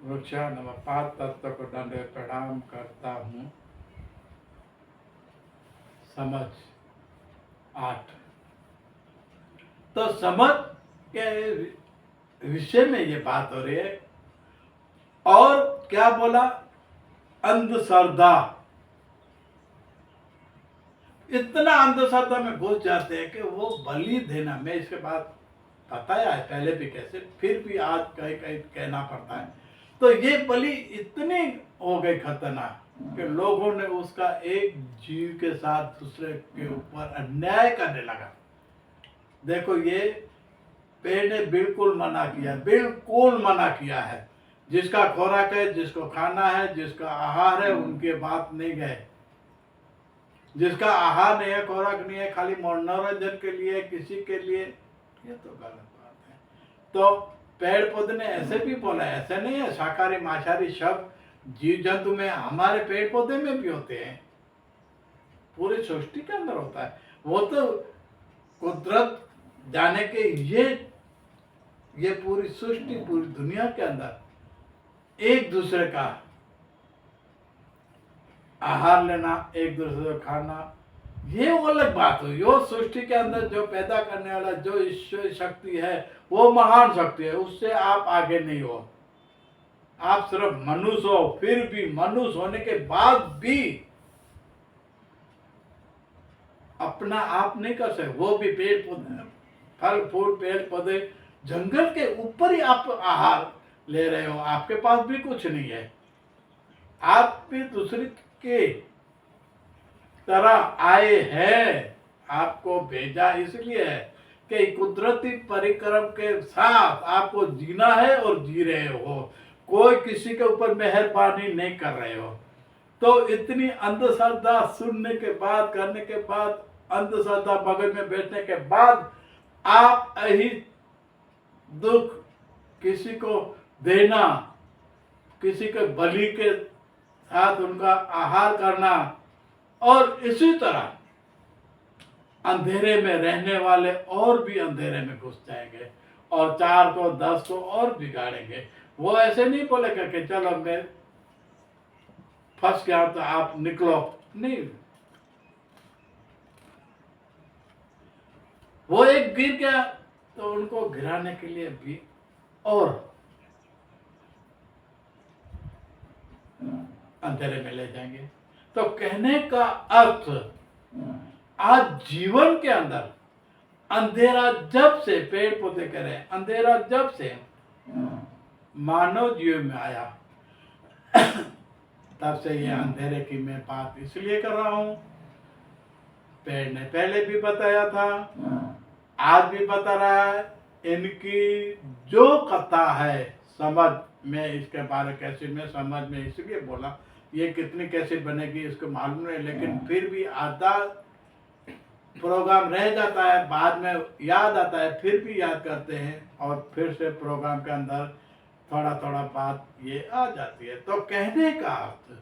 वृक्षा नमः पांच तत्व को दंड प्रणाम करता हूँ। समझ 8। तो समझ के विषय में ये बात हो रही है। और क्या बोला? अंधश्रद्धा। इतना अंधश्रद्धा में घुस जाते हैं कि वो बलि देना, मैं इसके बाद बताया है पहले भी कैसे, फिर भी आज कहीं कहीं कहना पड़ता है। तो ये बलि इतनी हो गई खतरनाक कि लोगों ने उसका एक जीव के साथ दूसरे के ऊपर अन्याय करने लगा। देखो, ये पेड़ ने बिल्कुल मना किया, बिल्कुल मना किया है। जिसका खुराक है, जिसको खाना है, जिसका आहार है, उनके बात नहीं गए। जिसका आहार नहीं है, खुराक नहीं है, खाली मनोरंजन के लिए, किसी के लिए, ये तो गलत बात है। तो पेड़ पौधे ने ऐसे भी बोला, ऐसे नहीं है, शाकाहारी मांसाहारी सब जीव जंतु में, हमारे पेड़ पौधे में भी होते हैं, पूरी सृष्टि के अंदर होता है। वो तो कुदरत जाने के ये पूरी सृष्टि, पूरी दुनिया के अंदर एक दूसरे का आहार लेना, एक दूसरे को खाना, ये वो अलग बात हुई। वो सृष्टि के अंदर जो पैदा करने वाला जो ईश्वर शक्ति है, वो महान शक्ति है, उससे आप आगे नहीं हो। आप सिर्फ मनुष्य हो, फिर भी मनुष्य होने के बाद भी अपना आप नहीं कर सकते। वो भी पेड़ पौधे, फल फूल, पेड़ पौधे, जंगल के ऊपर ही आप आहार ले रहे हो, आपके पास भी कुछ नहीं है। आप भी दूसरे के तरह आए हैं, आपको भेजा इसलिए है कि कुदरती परिक्रम के साथ आपको जीना है और जी रहे हो। कोई किसी के ऊपर मेहरबानी नहीं कर रहे हो। तो इतनी अंधश्रद्धा सुनने के बाद, करने के बाद, अंधश्रद्धा बगल में बैठने के बाद, आप यही दुख किसी को देना, किसी के बलि के साथ उनका आहार करना, और इसी तरह अंधेरे में रहने वाले और भी अंधेरे में घुस जाएंगे और 4 को 10 को और बिगाड़ेंगे। वो ऐसे नहीं बोलेगा कि चलो मैं फंस गया तो आप निकलो, नहीं। वो एक गिर गया तो उनको गिराने के लिए भी और अंधेरे में ले जाएंगे। तो कहने का अर्थ, आज जीवन के अंदर अंधेरा जब से, पेड़ पौधे कह रहे हैं, अंधेरा जब से मानव जीवन में आया, तब से ये अंधेरे की मैं बात इसलिए कर रहा हूं। पेड़ ने पहले भी बताया था, आज भी बता रहा है। इनकी जो कथा है, समझ में, इसके बारे कैसे में समझ में इसलिए बोला, ये कितनी कैसे बनेगी इसको मालूम नहीं, लेकिन फिर भी आधा प्रोग्राम रह जाता है, बाद में याद आता है, फिर भी याद करते हैं और फिर से प्रोग्राम के अंदर थोड़ा थोड़ा बात ये आ जाती है। तो कहने का अर्थ,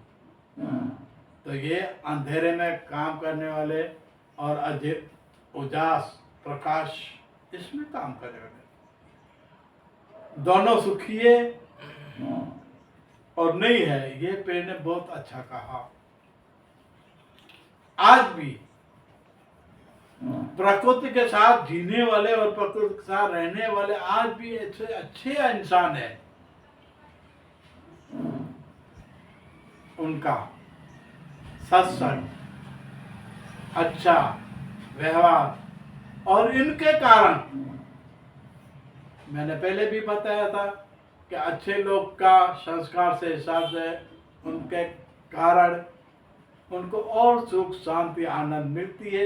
तो ये अंधेरे में काम करने वाले और अधिक उजास प्रकाश इसमें काम करने वाले दोनों सुखी है और नहीं है। ये पेड़ ने बहुत अच्छा कहा। आज भी प्रकृति के साथ जीने वाले और प्रकृति के साथ रहने वाले आज भी अच्छे इंसान है। उनका सत्संग, अच्छा व्यवहार, और इनके कारण, मैंने पहले भी बताया था कि अच्छे लोग का संस्कार से, हिसाब से, उनके कारण उनको और सुख शांति आनंद मिलती है।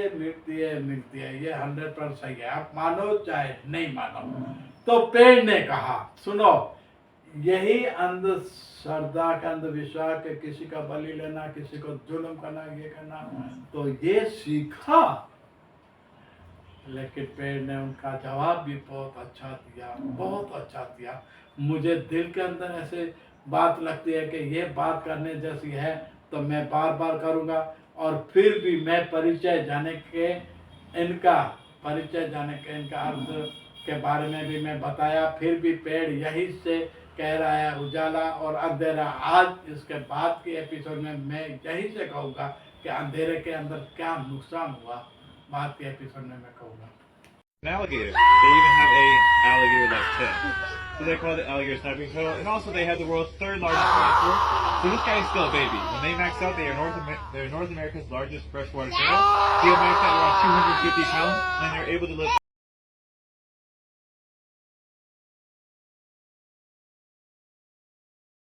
ये 100% सही है, आप मानो चाहे नहीं मानो। तो पेड़ ने कहा, सुनो, यही अंधश्रद्धा का, अंधविश्वास के किसी का बलि लेना, किसी को जुल्म करना, ये करना, तो ये सीखा। लेकिन पेड़ ने उनका जवाब भी बहुत अच्छा दिया, बहुत अच्छा दिया। मुझे दिल के अंदर ऐसे बात लगती है कि ये बात करने जैसी है, तो मैं बार बार करूँगा। और फिर भी मैं परिचय जाने के, इनका अर्थ के बारे में भी मैं बताया। फिर भी पेड़ यही से कह रहा है उजाला और अंधेरा। आज इसके बाद के एपिसोड में मैं यही से कहूँगा कि अंधेरे के अंदर क्या नुकसान हुआ, बाद के एपिसोड में मैं कहूँगा। An alligator. They even have a alligator-like tail. So they call it alligator snapping turtle. And also they have the world's third largest dinosaur. So this guy is still a baby. When they max out, they're North America's largest freshwater turtle. They'll max out around 250 pounds, and they're able to live